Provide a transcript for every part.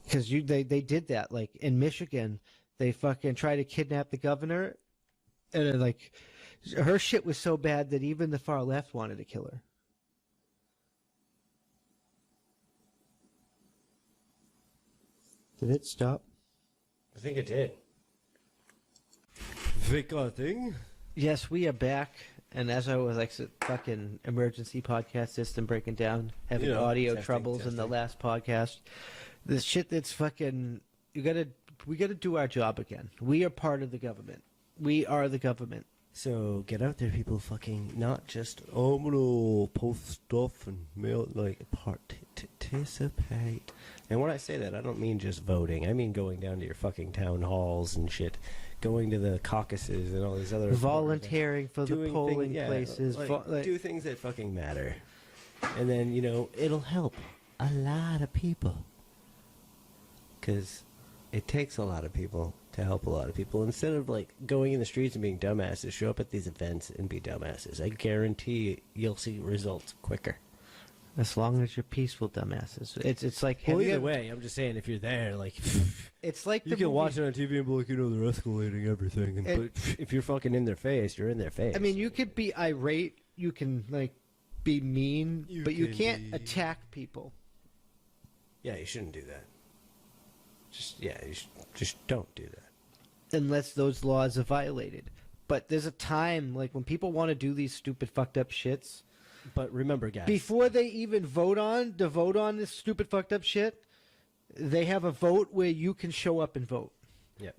Because they did that, like, in Michigan. They fucking tried to kidnap the governor, and, like, her shit was so bad that even the far left wanted to kill her. Did it stop? I think it did. Recording. Yes, we are back. And as I was like, fucking emergency podcast system breaking down, having audio troubles in the last podcast. This shit that's fucking, we gotta do our job again. We are part of the government. We are the government. So get out there, people. Fucking not just I'm gonna post stuff and mail, like participate. And when I say that, I don't mean just voting. I mean going down to your fucking town halls and shit, going to the caucuses and all these other volunteering for the polling places. Do things that fucking matter, and then it'll help a lot of people. Because it takes a lot of people to help a lot of people. Instead of like going in the streets and being dumbasses, show up at these events and be dumbasses. I guarantee you'll see results quicker. As long as you're peaceful dumbasses. It's like... Well, either way, I'm just saying if you're there, like... It's like you can watch it on TV and be like, they're escalating everything. But if you're fucking in their face, you're in their face. I mean, you could be irate, you can, like, be mean, but you can't attack people. Yeah, you shouldn't do that. Just don't do that. Unless those laws are violated. But there's a time, like, when people want to do these stupid fucked up shits... But remember, guys, before they even vote on this stupid fucked up shit, they have a vote where you can show up and vote. Yeah,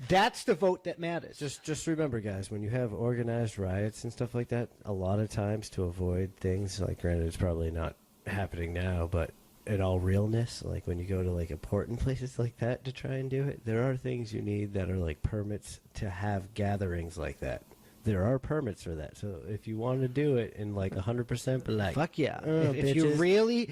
that's the vote that matters. Just remember, guys, when you have organized riots and stuff like that, a lot of times to avoid things like, granted, it's probably not happening now, but in all realness, like when you go to like important places like that to try and do it, there are things you need that are like permits to have gatherings like that. There are permits for that, so if you want to do it in like 100%, but like fuck yeah, if you really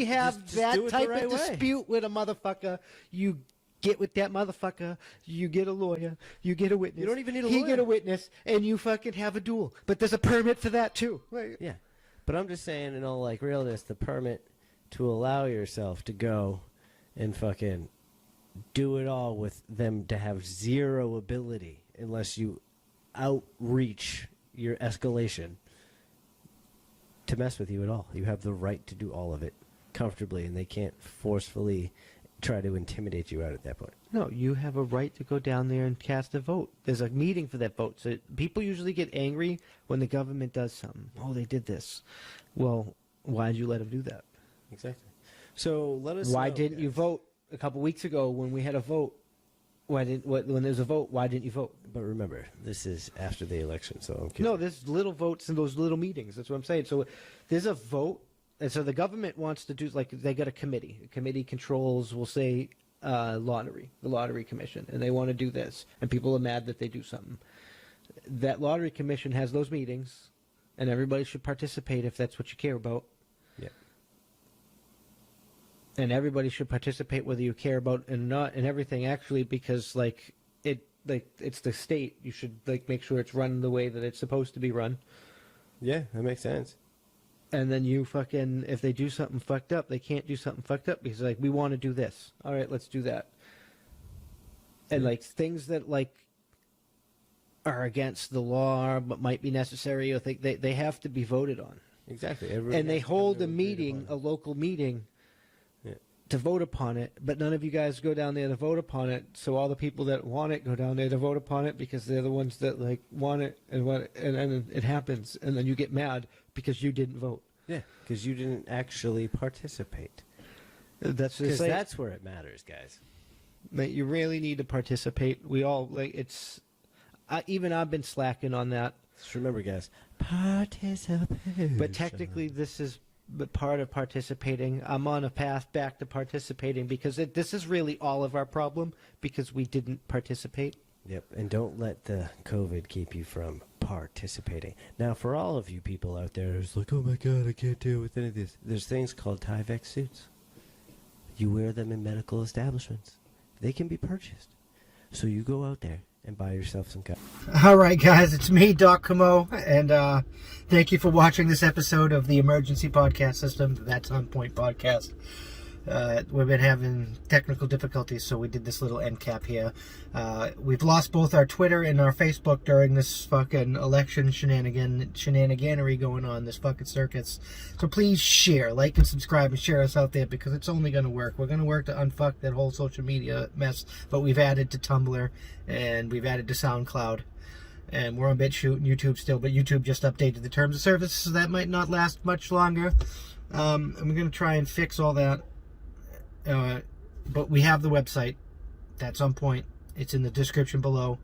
have that type of dispute with a motherfucker, you get with that motherfucker, you get a lawyer, you get a witness. You don't even need a lawyer. He get a witness, and you fucking have a duel. But there's a permit for that too. Right? Yeah, but I'm just saying, in all like realness, the permit to allow yourself to go and fucking do it all with them to have zero ability. Unless you outreach your escalation to mess with you at all. You have the right to do all of it comfortably, and they can't forcefully try to intimidate you out at that point. No, you have a right to go down there and cast a vote. There's a meeting for that vote. So people usually get angry when the government does something. Oh, they did this. Well, why did you let them do that? Exactly. So let us know, why didn't you vote a couple weeks ago when we had a vote? When there's a vote, why didn't you vote? But remember, this is after the election, so I'm kidding. No, there's little votes in those little meetings. That's what I'm saying. So there's a vote, and so the government wants to do, like, they got a committee. A committee controls, we'll say, the lottery commission, and they want to do this, and people are mad that they do something. That lottery commission has those meetings, and everybody should participate if that's what you care about. Yeah. And everybody should participate whether you care about it or not, and everything, actually, because it's the state. You should make sure it's run the way that it's supposed to be run. Yeah, that makes sense. And then you fucking, if they do something fucked up, they can't do something fucked up because we want to do this. All right, let's do that. And things that are against the law but might be necessary, or they have to be voted on. Exactly. And they hold a meeting, a local meeting, to vote upon it, but none of you guys go down there to vote upon it. So all the people that want it go down there to vote upon it because they're the ones that want it, and then it happens, and then you get mad because you didn't vote. Yeah, because you didn't actually participate. That's where it matters, guys. You really need to participate. We all even I've been slacking on that. Just remember, guys, participate. But technically, this is part of participating. I'm on a path back to participating because this is really all of our problem because we didn't participate. Yep, and don't let the COVID keep you from participating. Now, for all of you people out there who's like, oh my God, I can't deal with any of this, there's things called Tyvek suits. You wear them in medical establishments. They can be purchased. So you go out there and buy yourself some guns. All right, guys, it's me, Doc Camo, and thank you for watching this episode of the Emergency Podcast System. That's On Point Podcast. We've been having technical difficulties, so we did this little end cap here. We've lost both our Twitter and our Facebook during this fucking election shenaniganery going on, this fucking circus. So please share, like, and subscribe, and share us out there, because it's only going to work. We're going to work to unfuck that whole social media mess, but we've added to Tumblr, and we've added to SoundCloud. And we're on BitChute and YouTube still, but YouTube just updated the terms of service, so that might not last much longer. And we're going to try and fix all that. But we have the website. That's on point. It's in the description below.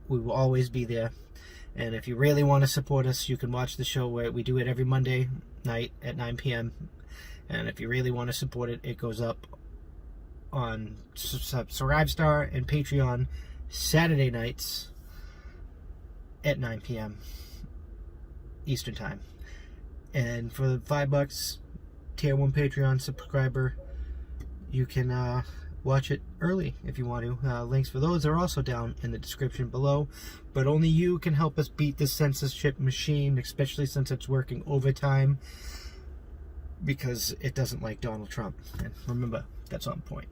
We will always be there. And if you really want to support us, you can watch the show where we do it every Monday night at 9 p.m. And if you really want to support it, it goes up on Survivestar and Patreon Saturday nights at 9 p.m. Eastern Time. And for $5, Tier 1 Patreon subscriber, you can watch it early if you want to. Links for those are also down in the description below. But only you can help us beat this censorship machine, especially since it's working overtime, because it doesn't like Donald Trump. And remember, that's on point.